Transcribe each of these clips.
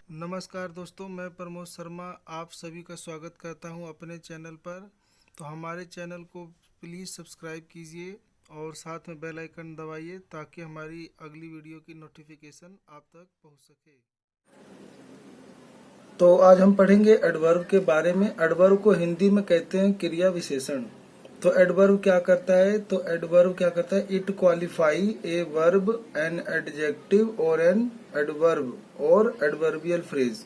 नमस्कार दोस्तों, मैं प्रमोद शर्मा आप सभी का स्वागत करता हूं अपने चैनल पर। तो हमारे चैनल को प्लीज़ सब्सक्राइब कीजिए और साथ में बेल आइकन दबाइए ताकि हमारी अगली वीडियो की नोटिफिकेशन आप तक पहुंच सके। तो आज हम पढ़ेंगे एडवर्ब के बारे में। एडवर्ब को हिंदी में कहते हैं क्रिया विशेषण। तो एडवर्ब क्या करता है? तो एडवर्ब क्या करता है? It qualify a verb, an adjective और एन एडवर्ब और एडवर्बियल फ्रेज।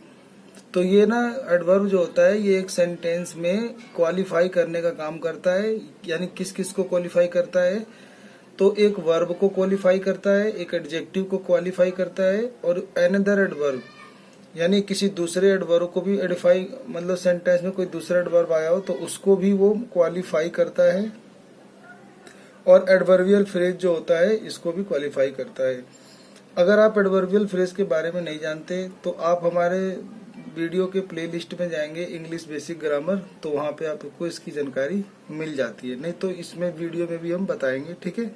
तो ये ना एडवर्ब जो होता है ये एक सेंटेंस में क्वालिफाई करने का काम करता है। यानी किस किस को क्वालिफाई करता है? तो एक वर्ब को क्वालिफाई करता है, एक एडजेक्टिव को क्वालिफाई करता है और अनदर एडवर्ब यानी किसी दूसरे एडवर्ब को भी एडिफाई, मतलब सेंटेंस में कोई दूसरा एडवर्ब आया हो तो उसको भी वो क्वालिफाई करता है। और एडवर्बियल फ्रेज जो होता है इसको भी क्वालिफाई करता है। अगर आप एडवर्बियल फ्रेज के बारे में नहीं जानते तो आप हमारे वीडियो के प्लेलिस्ट में जाएंगे इंग्लिश बेसिक ग्रामर, तो वहाँ पे आपको इसकी जानकारी मिल जाती है। नहीं तो इसमें वीडियो में भी हम बताएंगे, ठीक है।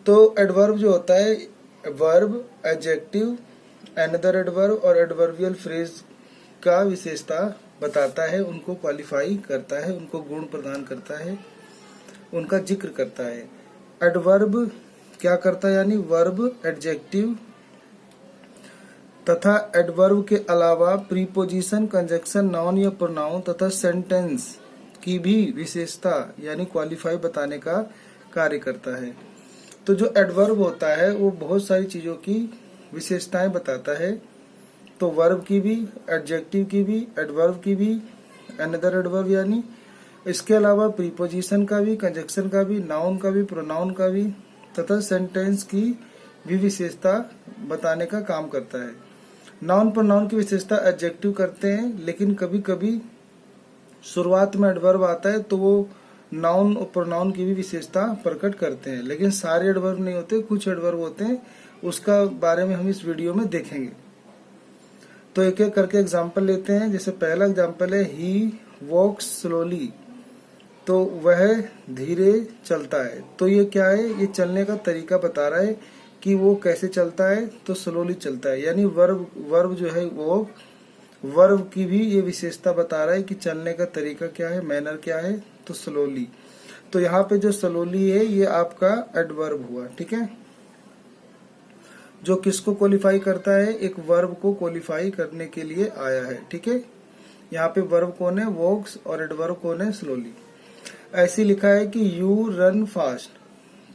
तो एडवर्ब जो होता है वर्ब, एडजेक्टिव, अनदर एडवर्ब और एडवर्बियल फ्रेज का विशेषता बताता है, उनको क्वालिफाई करता है, उनको गुण प्रदान करता है, उनका जिक्र करता है। एडवर्ब क्या करता है? यानी वर्ब, एडजेक्टिव तथा एडवर्ब के अलावा प्रीपोजिशन, कंजक्शन, नाउन या प्रोनाउन तथा सेंटेंस की भी विशेषता यानी क्वालिफाई बताने का कार्य करता है। तो जो एडवर्ब होता है वो बहुत सारी चीजों की विशेषताएं बताता है। तो वर्ब की भी, एडजेक्टिव की भी, एडवर्ब की भी, अनदर एडवर्ब यानी इसके अलावा प्रीपोजिशन का भी, कंजक्शन का भी, नाउन का भी, प्रोनाउन का भी तथा सेंटेंस की भी विशेषता बताने का काम करता है। नाउन प्रोनाउन की विशेषता एडजेक्टिव करते हैं, लेकिन कभी कभी शुरुआत में एडवर्ब आता है तो वो नाउन और प्रोनाउन की भी विशेषता प्रकट करते हैं। लेकिन सारे एडवर्ब नहीं होते, कुछ एडवर्ब होते हैं, उसका बारे में हम इस वीडियो में देखेंगे। तो एक एक करके एग्जाम्पल लेते हैं। जैसे पहला एग्जाम्पल है ही वॉक्स स्लोली, तो वह धीरे चलता है। तो ये क्या है? ये चलने का तरीका बता रहा है कि वो कैसे चलता है, तो स्लोली चलता है। यानी वर्ब जो है वो वर्ब की भी ये विशेषता बता रहा है कि चलने का तरीका क्या है, मैनर क्या है, तो स्लोली। तो यहाँ पे जो स्लोली है ये आपका एडवर्ब हुआ, ठीक है, जो किसको क्वालिफाई करता है? एक वर्ब को क्वालिफाई करने के लिए आया है, ठीक है। यहाँ पे वर्ब कौन है? वॉक्स, और एडवर्ब कौन है? स्लोली। ऐसी लिखा है कि यू रन फास्ट,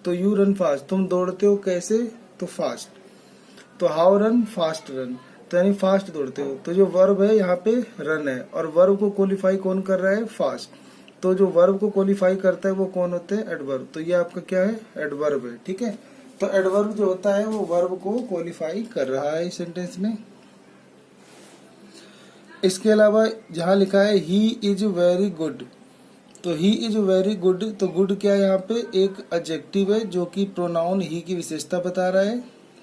तो यू रन फास्ट, तुम दौड़ते हो कैसे? तो फास्ट। तो हाउ रन? फास्ट रन, तो यानी फास्ट दौड़ते हो। तो जो वर्ब है यहाँ पे रन है, और वर्ब को क्वालिफाई कौन कर रहा है? फास्ट। तो जो वर्ब को क्वालिफाई करता है वो कौन होते हैं? एडवर्ब। तो ये आपका क्या है? एडवर्ब है, ठीक है। तो एडवर्ब जो होता है वो वर्ब को क्वालिफाई कर रहा है इस सेंटेंस में। इसके अलावा जहाँ लिखा है ही इज वेरी गुड, तो ही इज वेरी गुड, तो गुड क्या है? यहाँ पे एक एडजेक्टिव है जो कि प्रोनाउन ही की विशेषता बता रहा है।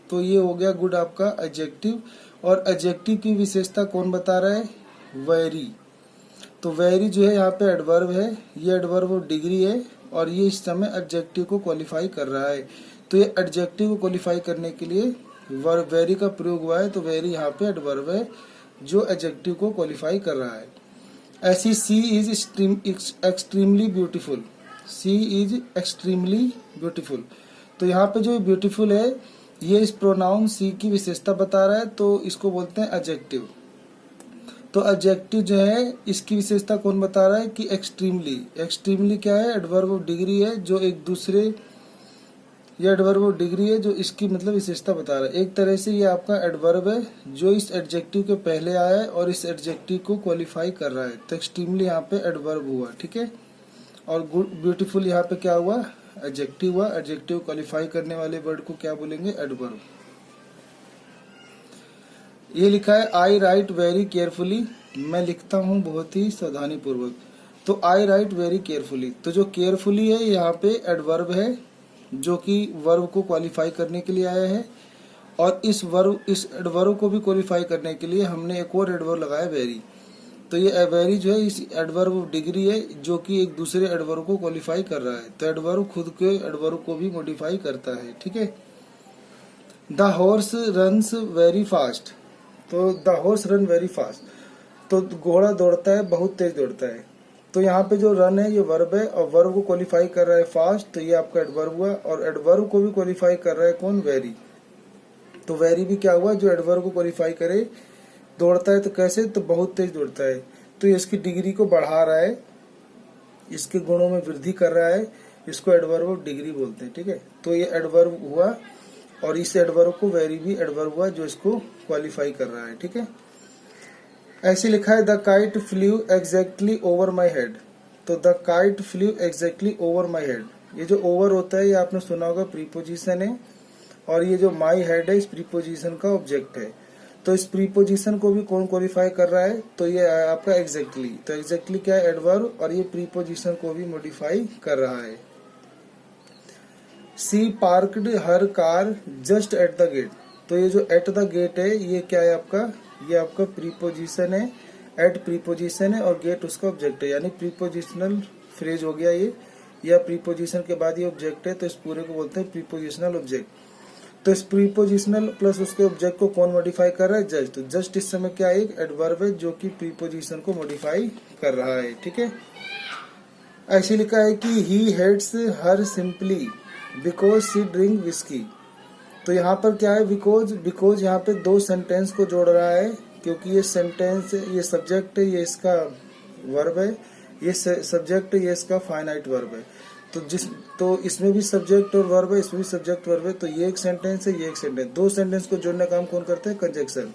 तो ये हो गया गुड आपका एडजेक्टिव। और एडजेक्टिव की विशेषता कौन बता रहा है? वेरी। तो वेरी जो है यहाँ पे एडवर्ब है, ये एडवर्ब डिग्री है और ये इस समय एडजेक्टिव को क्वालिफाई कर रहा है। तो ये एडजेक्टिव को क्वालिफाई करने के लिए वर्ब वेरी का प्रयोग हुआ है। तो वेरी यहाँ पे एडवर्ब है जो एडजेक्टिव को क्वालिफाई कर रहा है। ऐसी she is extremely beautiful, she is extremely beautiful, तो यहाँ पे जो ब्यूटीफुल है ये इस प्रोनाउन सी की विशेषता बता रहा है, तो इसको बोलते हैं एडजेक्टिव। तो एडजेक्टिव जो है इसकी विशेषता कौन बता रहा है? कि एक्सट्रीमली। एक्सट्रीमली क्या है? एडवर्ब ऑफ डिग्री है जो एक दूसरे, ये एडवर्ब ऑफ डिग्री है जो इसकी मतलब विशेषता बता रहा है। एक तरह से ये आपका एडवर्ब है जो इस एडजेक्टिव के पहले आया है और इस एडजेक्टिव को क्वालिफाई कर रहा है। तो एक्सट्रीमली यहाँ पे एडवर्ब हुआ, ठीक है। और ब्यूटीफुल यहाँ पे क्या हुआ? एडजेक्टिव हुआ। एडजेक्टिव क्वालिफाई करने वाले वर्ड को क्या बोलेंगे? एडवर्ब। ये लिखा है आई राइट वेरी केयरफुली, मैं लिखता हूँ बहुत ही सावधानी पूर्वक। तो आई राइट वेरी केयरफुली, तो जो केयरफुली है यहाँ पे एडवर्ब है जो कि वर्ब को क्वालिफाई करने के लिए आया है। और इस एडवर्ब को भी क्वालिफाई करने के लिए हमने एक और एडवर्ब लगाया वेरी। तो ये वेरी जो है इस एडवर्ब ऑफ डिग्री है जो कि एक दूसरे एडवर्ब को क्वालिफाई कर रहा है। तो एडवर्ब खुद के एडवर्ब को भी मॉडिफाई करता है, ठीक है। The horse runs very fast, तो the horse run very fast, तो घोड़ा दौड़ता है, बहुत तेज दौड़ता है। तो यहाँ पे जो रन है ये वर्ब है और वर्ब को क्वालिफाई कर रहा है फास्ट, तो ये आपका एडवर्ब हुआ। और एडवर्ब को भी क्वालिफाई कर रहा है कौन, वेरी। तो वेरी भी क्या हुआ, जो एडवर्ब को क्वालिफाई करे। दौड़ता है तो कैसे, तो बहुत तेज दौड़ता है, तो ये इसकी डिग्री को बढ़ा रहा है, इसके गुणों में वृद्धि कर रहा है, इसको एडवर्ब ऑफ डिग्री बोलते हैं। ठीक है, तो ये एडवर्ब हुआ और इस एडवर्ब को वेरी भी एडवर्ब हुआ जो इसको क्वालिफाई कर रहा है। ठीक है, ऐसे लिखा है the kite flew exactly over my head. तो the kite flew exactly over my head, ये जो ओवर होता है ये आपने सुना होगा प्रीपोजिशन है, और ये जो माई हेड है इस प्रीपोजिशन का ऑब्जेक्ट है। तो इस प्रीपोजिशन को भी कौन क्वालिफाई कर रहा है, तो ये आपका एग्जैक्टली। तो एग्जैक्टली क्या है, एडवर्ब, और ये प्रीपोजिशन को भी मॉडिफाई कर रहा है। She parked her car just at the gate. तो ये जो एट द गेट है ये क्या है आपका, ये आपका प्रीपोजिशन है, एट प्रीपोजिशन है और गेट उसका ऑब्जेक्ट है, यानी प्रीपोजिशनल फ्रेज हो गया ये, या प्रीपोजिशन के बाद ये ऑब्जेक्ट है, तो इस पूरे को बोलते हैं प्रीपोजिशनल ऑब्जेक्ट। तो इस प्रीपोजिशनल प्लस उसके ऑब्जेक्ट को कौन मॉडिफाई कर रहा है, जस्ट। तो जस्ट इस समय क्या है, एक एडवर्ब है जो कि प्रीपोजिशन को मॉडिफाई कर रहा है। ठीक है, ऐसे लिखा है कि he hates her simply because she drink whisky. तो यहाँ पर क्या है, बिकॉज यहाँ पे दो सेंटेंस को जोड़ रहा है, क्योंकि ये सेंटेंस, ये सब्जेक्ट है, ये इसका वर्ब है, ये सब्जेक्ट है, ये इसका फाइनाइट वर्ब है। तो इसमें भी सब्जेक्ट और वर्ब है, इसमें भी सब्जेक्ट वर्ब है। तो ये एक सेंटेंस है, ये एक सेंटेंस, दो सेंटेंस को जोड़ने का काम कौन करता है, कंजक्शन।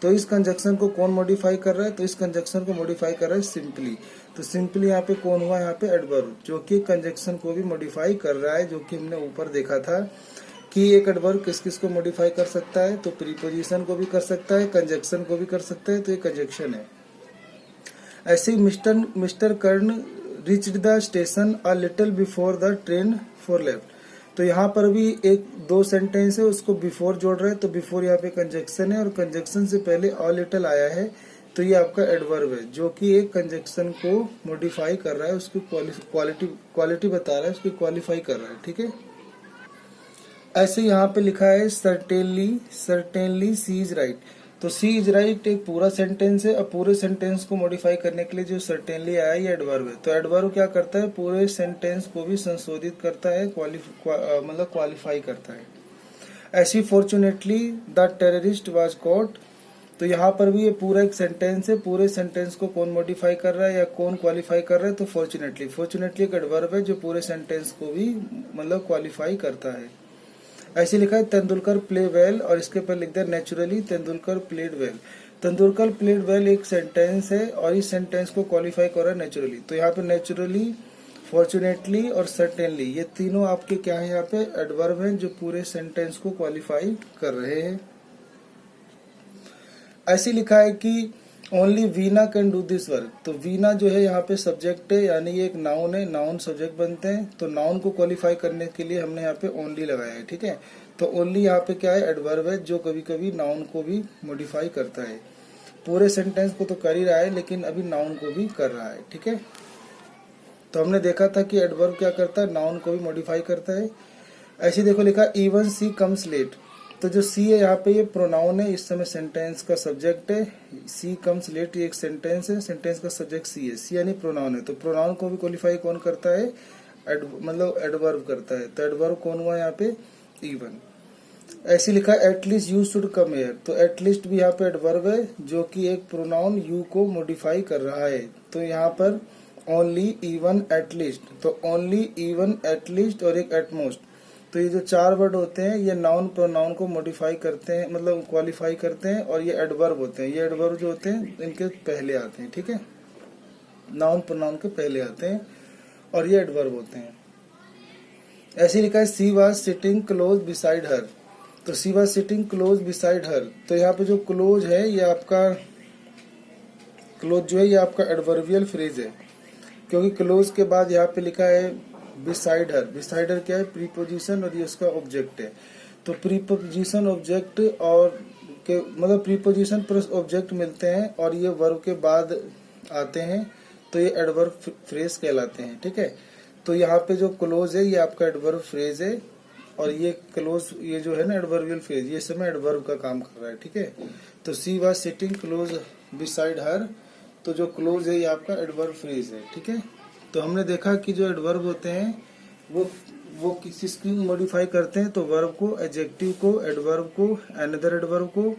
तो इस कंजक्शन को कौन मॉडिफाई कर रहा है, तो इस कंजक्शन को मॉडिफाई कर रहा है सिंपली। तो सिंपली यहाँ पे कौन हुआ, यहाँ पे एडवर्ब, जो कि कंजक्शन को भी मॉडिफाई कर रहा है, जो कि हमने ऊपर देखा था कि एक एडवर्ब किस किस को मॉडिफाई कर सकता है, तो प्रीपोजिशन को भी कर सकता है, कंजक्शन को भी कर सकता है, तो ये कंजक्शन है। ऐसे mister Karna reached the station a little before the train for left। तो यहाँ पर भी एक दो सेंटेंस है, उसको बिफोर जोड़ रहे हैं, तो बिफोर यहाँ पे कंजक्शन है और कंजक्शन से पहले a little आया है, तो ये आपका एडवर्ब है जो कि एक कंजक्शन को मॉडिफाई कर रहा है, उसकी क्वालिटी बता रहा है, उसकी क्वालिफाई कर रहा है। ठीक है, ऐसे यहाँ पे लिखा है सर्टेनली सी इज राइट। तो सी इज राइट एक पूरा सेंटेंस है, और पूरे सेंटेंस को मॉडिफाई करने के लिए जो सर्टेनली आया ये एडवर्ब है। तो एडवर्ब क्या करता है, पूरे सेंटेंस को भी संशोधित करता है, मतलब क्वालिफाई करता है। ऐसी fortunately the terrorist was cot. तो यहाँ पर भी ये पूरा एक सेंटेंस है, पूरे सेंटेंस को कौन मॉडिफाई कर रहा है या कौन क्वालिफाई कर रहा है, तो फॉर्चुनेटली एक एडवर्ब है जो पूरे सेंटेंस को भी मतलब क्वालिफाई करता है। ऐसे लिखा है तेंदुलकर प्ले वेल, और इसके ऊपर लिख दिया naturally Tendulkar played well. Tendulkar played well एक सेंटेंस है और इस सेंटेंस को क्वालिफाई कर रहा है नेचुरली। तो यहाँ पे नेचुरली, फॉर्चुनेटली और सर्टेनली ये तीनों आपके क्या है, यहाँ पे एडवर्ब हैं जो पूरे सेंटेंस को क्वालिफाई कर रहे हैं। ऐसे लिखा है कि only Veena can do this work. तो वीना जो है यहाँ पे सब्जेक्ट है, यानी ये एक नाउन है, नाउन सब्जेक्ट बनते हैं। तो नाउन को क्वालिफाई करने के लिए हमने यहाँ पे ओनली लगाया है। ठीक है, तो ओनली यहाँ पे क्या है, एडवर्ब है जो कभी कभी नाउन को भी मॉडिफाई करता है। पूरे सेंटेंस को तो कर ही रहा है, लेकिन अभी नाउन को भी कर रहा है। ठीक है, तो हमने देखा था कि एडवर्ब क्या करता है, नाउन को भी मॉडिफाई करता है। ऐसे देखो लिखा इवन सी कम्स लेट। तो जो सी है यहाँ पे ये प्रोनाउन है, इस समय सेंटेंस का सब्जेक्ट है। सी कम्स लेट ये एक सेंटेंस है, सेंटेंस का सब्जेक्ट सी है, सी यानी प्रोनाउन है। तो प्रोनाउन को भी क्वालिफाई कौन करता है, मतलब एडवर्ब करता है। तो एडवर्ब कौन हुआ यहाँ पे, इवन। ऐसे लिखा at least you should come here. तो एटलीस्ट भी यहाँ पे एडवर्ब है जो कि एक प्रोनाउन यू को मॉडिफाई कर रहा है। तो यहाँ पर ओनली, इवन, एटलीस्ट। तो ओनली, इवन, एटलीस्ट और एक एटमोस्ट। तो ये जो चार वर्ड होते हैं ये नाउन प्रोनाउन को मॉडिफाई करते हैं, मतलब क्वालिफाई करते हैं, और ये एडवर्ब होते हैं। ये एडवर्ब जो होते हैं इनके पहले आते हैं। ठीक है, नाउन प्रोनाउन के पहले आते हैं और ये एडवर्ब होते हैं। ऐसे लिखा है she was sitting close beside her. तो she was sitting close beside her. तो यहाँ पे जो क्लोज है ये आपका, क्लोज जो है ये आपका एडवर्बियल फ्रेज है, क्योंकि क्लोज के बाद यहाँ पे लिखा है बिसाइड हर। बिसाइड हर क्या है, प्रीपोजिशन, और ये उसका ऑब्जेक्ट है। तो प्रीपोजिशन ऑब्जेक्ट और के मतलब प्रीपोजिशन प्लस ऑब्जेक्ट मिलते हैं और ये वर्ब के बाद आते हैं, तो ये एडवर्ब फ्रेज कहलाते हैं। ठीक है, तो यहाँ पे जो क्लोज है ये आपका एडवर्ब फ्रेज है, और ये क्लोज, ये जो है ना एडवर्बियल फ्रेज, ये समय एडवर्ब का काम कर रहा है, ठीक है। तो she was sitting close beside her, तो जो क्लोज है ये आपका एडवर्ब फ्रेज है, ठीक है। तो हमने देखा कि जो एडवर्ब होते हैं वो किसी की मॉडिफाई करते हैं, तो वर्ब को, एडजेक्टिव को, एडवर्ब को, अनदर एडवर्ब को,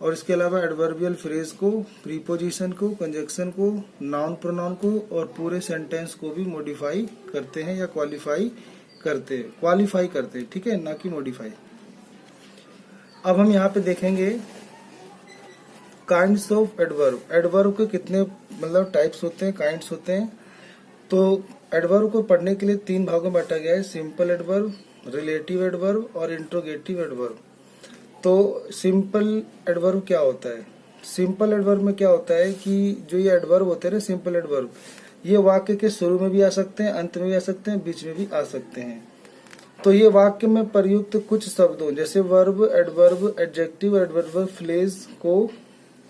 और इसके अलावा एडवर्बियल फ्रेज को, प्रीपोजिशन को, कंजक्शन को, नाउन प्रोनाउन को और पूरे सेंटेंस को भी मॉडिफाई करते हैं या क्वालिफाई करते हैं, ठीक है, ना कि मॉडिफाई। अब हम यहाँ पे देखेंगे काइंड्स ऑफ एडवर्ब। एडवर्ब के कितने मतलब टाइप्स होते हैं, काइंड्स होते हैं। तो एडवर्ब को पढ़ने के लिए 3 भागों में बांटा गया है, सिंपल एडवर्ब, रिलेटिव एडवर्ब और इंट्रोगेटिव एडवर्ब। तो सिंपल एडवर्ब क्या होता है? सिंपल एडवर्ब में क्या होता है कि जो ये एडवर्ब होते हैं ना, सिंपल एडवर्ब, ये वाक्य के शुरू में भी आ सकते हैं, अंत में भी आ सकते हैं, बीच में भी आ सकते हैं। तो ये वाक्य में प्रयुक्त कुछ शब्दों जैसे verb, adverb, adjective, adverb phrase को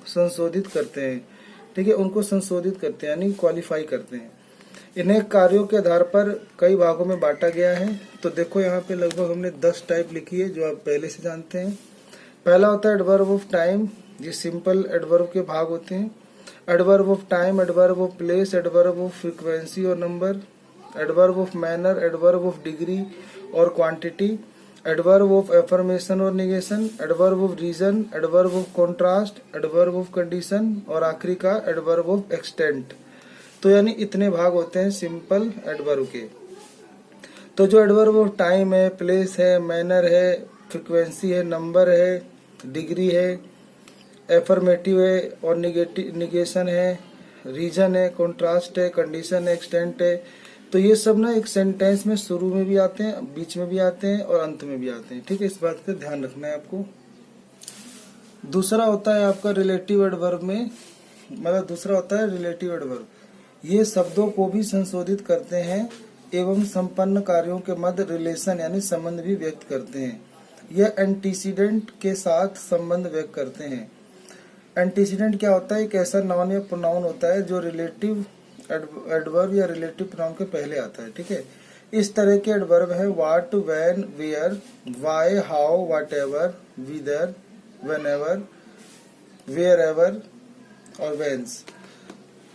संशोधित करते हैं, ठीक है, उनको संशोधित करते हैं यानी क्वालिफाई करते हैं। इन्हें कार्यों के आधार पर कई भागों में बांटा गया है। तो देखो यहाँ पे लगभग हमने 10 टाइप लिखी है जो आप पहले से जानते हैं। पहला होता है एडवर्ब ऑफ टाइम, ये सिंपल एडवर्ब के भाग होते हैं। Adverb of time, adverb of place, adverb of frequency और number, adverb of manner, adverb of degree और क्वांटिटी, एडवर्ब ऑफ एफर्मेशन और negation, adverb of reason, adverb of contrast, adverb of condition और आखिरी का एडवर्ब ऑफ एक्सटेंट। तो यानी इतने भाग होते हैं सिंपल एडवर्ब के। तो जो एडवर्ब ऑफ टाइम है, प्लेस है, मैनर है, फ्रीक्वेंसी है, नंबर है, डिग्री है, एफर्मेटिव है और निगेशन है, रीजन है, कॉन्ट्रास्ट है, कंडीशन है, एक्सटेंट है, तो ये सब ना एक सेंटेंस में शुरू में भी आते हैं, बीच में भी आते हैं और अंत में भी आते हैं, ठीक है, इस बात का ध्यान रखना है आपको। दूसरा होता है आपका रिलेटिव एडवर्ब में, मतलब दूसरा होता है रिलेटिव एडवर्ब। ये शब्दों को भी संशोधित करते हैं एवं संपन्न कार्यों के मध्य रिलेशन यानी संबंध भी व्यक्त करते हैं। यह एंटीसीडेंट के साथ संबंध व्यक्त करते हैं। एंटीसीडेंट क्या होता है? एक ऐसा नाउन या प्रोनाउन होता है जो रिलेटिव एडवर्ब या रिलेटिव प्रोनाउन के पहले आता है, ठीक है। इस तरह के एडवर्ब है what, when, where, why, how, whatever, whether, whenever, wherever और व्हेंस।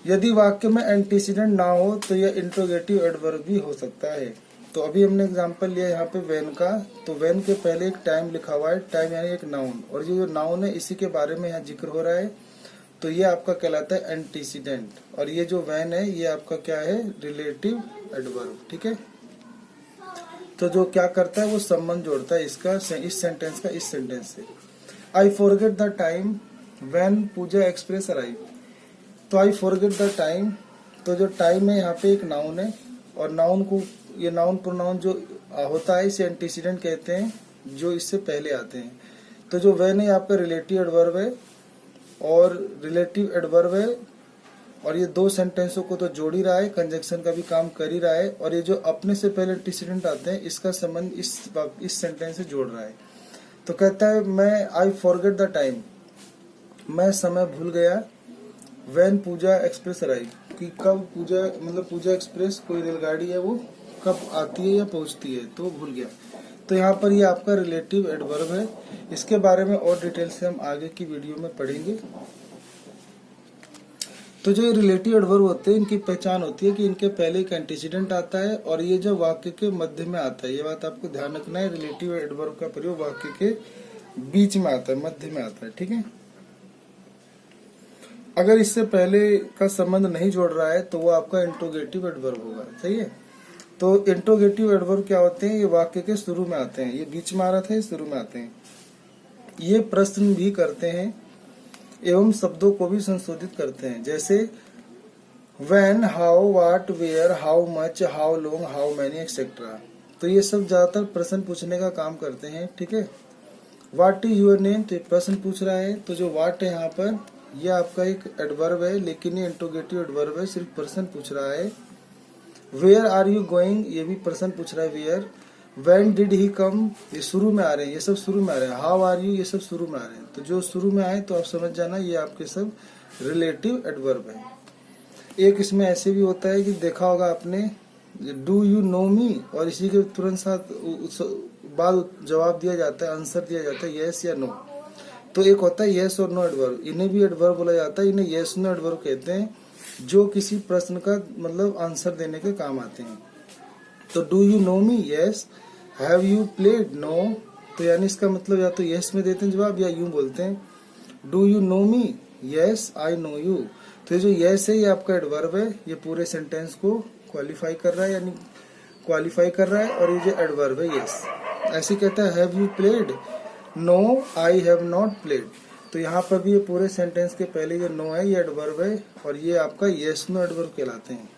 यदि वाक्य में एंटीसीडेंट ना हो तो यह इंट्रोगेटिव एडवर्ब भी हो सकता है। तो अभी हमने एग्जांपल लिया यहाँ पे व्हेन का, तो व्हेन के पहले एक टाइम लिखा हुआ है, टाइम यानी एक नाउन, और ये जो नाउन है इसी के बारे में यहाँ जिक्र हो रहा है, तो ये आपका कहलाता है एंटीसीडेंट। और ये जो व्हेन है ये आपका क्या है? रिलेटिव एडवर्ब, ठीक है। तो जो क्या करता है वो संबंध जोड़ता है इसका, इस सेंटेंस का इस सेंटेंस से। I forget the time when Puja express arrive. तो आई फॉरगेट द टाइम, तो जो टाइम है यहाँ पे एक नाउन है, और नाउन को, ये नाउन प्रोनाउन जो होता है इसे एंटीसीडेंट कहते हैं, जो इससे पहले आते हैं। तो जो व्हेन है आपका रिलेटिव एडवर्ब है और रिलेटिव एडवर्ब है, और ये दो सेंटेंसों को तो जोड़ ही रहा है, कंजक्शन का भी काम कर ही रहा है, और ये जो अपने से पहले एंटीसीडेंट आते हैं इसका संबंध इस सेंटेंस से जोड़ रहा है। तो कहता है मैं आई फॉरगेट द टाइम, मैं समय भूल गया, व्हेन पूजा एक्सप्रेस अराइव, कि कब पूजा मतलब पूजा एक्सप्रेस कोई रेलगाड़ी है वो कब आती है या पहुंचती है, तो भूल गया। तो यहाँ पर ये आपका रिलेटिव एडवर्ब है। इसके बारे में और डिटेल से हम आगे की वीडियो में पढ़ेंगे। तो जो रिलेटिव एडवर्ब होते हैं इनकी पहचान होती है कि इनके पहले एक एंटीसीडेंट आता है और ये जो वाक्य के मध्य में आता है, ये बात आपको ध्यान रखना है। रिलेटिव एडवर्ब का प्रयोग वाक्य के बीच में आता है, मध्य में आता है, ठीक है। अगर इससे पहले का संबंध नहीं जोड़ रहा है तो वो आपका इंट्रोगेटिव एडवर्ब होगा, सही है। तो इंट्रोगेटिव एडवर्ब क्या होते हैं? ये वाक्य के शुरू में आते हैं, ये बीच में आ रहा था, ये शुरू में आते हैं। ये प्रश्न भी करते हैं एवं शब्दों को भी संशोधित करते हैं, जैसे when, how, what, where, how much, how long, how many etcetera. तो ये सब ज्यादातर प्रश्न पूछने का काम करते हैं, ठीक है। व्हाट इज योर नेम, तो प्रश्न पूछ रहा है, तो जो व्हाट है यहाँ पर ये आपका एक एडवर्ब है, लेकिन ये इंट्रोगेटिव एडवर्ब है, सिर्फ प्रश्न पूछ रहा है। वेयर आर यू गोइंग, ये भी प्रश्न पूछ रहा है, वेयर। व्हेन डिड ही कम, ये शुरू में आ रहे हैं, ये सब शुरू में आ रहे हैं। हाउ आर यू, ये सब शुरू में आ रहे हैं। तो जो शुरू में आए तो आप समझ जाना ये आपके सब रिलेटिव एडवर्ब है। एक इसमें ऐसे भी होता है कि देखा होगा आपने, डू यू नो मी, और इसी के तुरंत साथ बाद जवाब दिया जाता है, आंसर दिया जाता है यस या नो। तो एक होता है यस और नो एडवर्ब, इन्हें भी एडवर्ब बोला जाता है। इन्हें यस नो एडवर्ब कहते हैं, जो किसी प्रश्न का मतलब आंसर देने के काम आते हैं। तो do you know me, yes. Have you played, no. तो यानी इसका मतलब या तो यस में देते हैं जवाब या यूं बोलते हैं do you know me, yes I know you. तो ये जो यस है ये आपका एडवर्ब है, ये पूरे सेंटेंस को क्वालिफाई कर रहा है, यानी क्वालिफाई कर रहा है। और ये जो एडवर्ब है यस, ऐसे कहता है have you played, no I have not played. तो यहाँ पर भी ये पूरे सेंटेंस के पहले ये नो है, ये एडवर्ब है, और ये आपका यस नो एडवर्ब कहलाते हैं।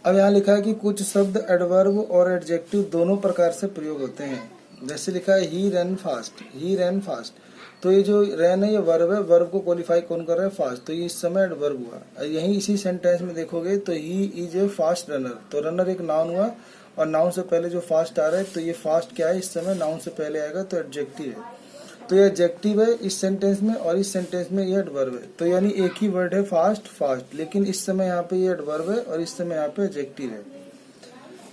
अब यहाँ लिखा है कि कुछ शब्द एडवर्ब और एडजेक्टिव दोनों प्रकार से प्रयोग होते हैं। जैसे लिखा है ही रन फास्ट, ही रन फास्ट। तो ये जो रन है ये वर्ब है, वर्ब को क्वालिफाई कौन कर रहा है, फास्ट। तो ये इस समय एडवर्ब हुआ। यही इसी सेंटेंस में देखोगे तो he is a fast runner, तो रनर एक नाउन हुआ, और नाउन से पहले जो फास्ट आ रहा है, तो ये फास्ट क्या है, इस समय नाउन से पहले आएगा तो एडजेक्टिव है। तो ये एडजेक्टिव है इस सेंटेंस में, और इस सेंटेंस में ये एडवर्ब है। तो यानी एक ही वर्ड है फास्ट, फास्ट, लेकिन इस समय यहाँ पे ये एडवर्ब है और इस समय यहाँ पे एडजेक्टिव है।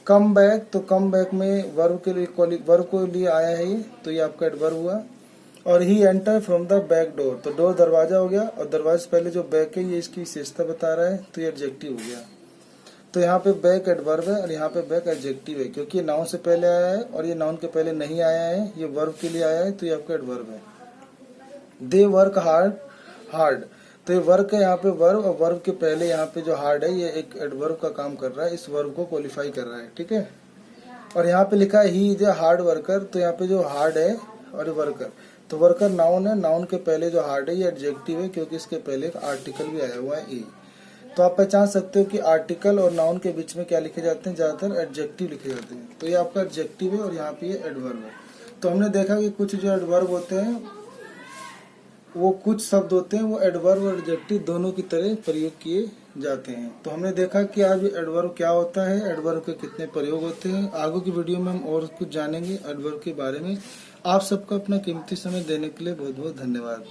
कम बैक, तो कम बैक में वर्ब के लिए वर्ब को लिए आया है ये, तो ये आपका एडवर्ब हुआ। और he enter from the back door, तो डोर दरवाजा हो गया, और दरवाजे से पहले जो बैक है ये इसकी विशेषता बता रहा है, तो ये एडजेक्टिव हो गया। तो यहाँ पे बैक एडवर्ब है और यहाँ पे बैक एडजेक्टिव है, क्योंकि ये नाउन से पहले आया है और ये नाउन के पहले नहीं आया है, ये वर्ब के लिए आया है, तो ये आपका एडवर्ब है। दे वर्क हार्ड, हार्ड, तो ये वर्क है यहाँ पे वर्ब, और वर्ब के पहले यहाँ पे जो हार्ड है ये एक एडवर्ब का काम कर रहा है, इस वर्ब को क्वालिफाई कर रहा है, ठीक है। और यहाँ पे लिखा है he is a hard worker, तो यहाँ पे जो हार्ड है और वर्कर, तो वर्कर नाउन है, नाउन के पहले जो हार्ड है ये एडजेक्टिव है, क्योंकि इसके पहले एक आर्टिकल भी आया हुआ है ए। तो आप पहचान सकते हो कि आर्टिकल और नाउन के बीच में क्या लिखे जाते हैं, ज्यादातर एडजेक्टिव लिखे जाते हैं। तो ये आपका एडजेक्टिव है और यहाँ पे ये एडवर्ब है। तो हमने देखा कि कुछ जो एडवर्ब होते हैं वो कुछ शब्द होते हैं वो एडवर्ब और एडजेक्टिव दोनों की तरह प्रयोग किए जाते हैं। तो हमने देखा कि आज एडवर्ब क्या होता है, एडवर्ब के कितने प्रयोग होते हैं। आगे की वीडियो में हम और कुछ जानेंगे एडवर्ब के बारे में। आप सबका अपना कीमती समय देने के लिए बहुत बहुत धन्यवाद।